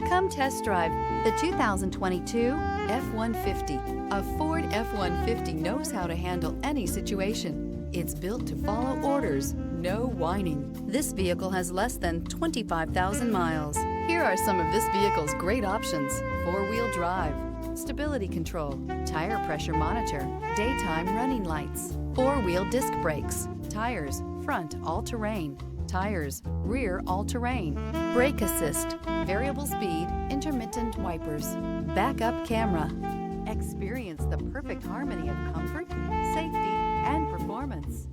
Come test drive the 2022 F-150. A Ford F-150 knows how to handle any situation. It's built to follow orders, no whining. This vehicle has less than 25,000 miles. Here are some of this vehicle's great options: four-wheel drive, stability control, tire pressure monitor, daytime running lights, four-wheel disc brakes, tires, front all-terrain, tires, rear all-terrain, brake assist, variable speed, intermittent wipers, backup camera. Experience the perfect harmony of comfort, safety, and performance.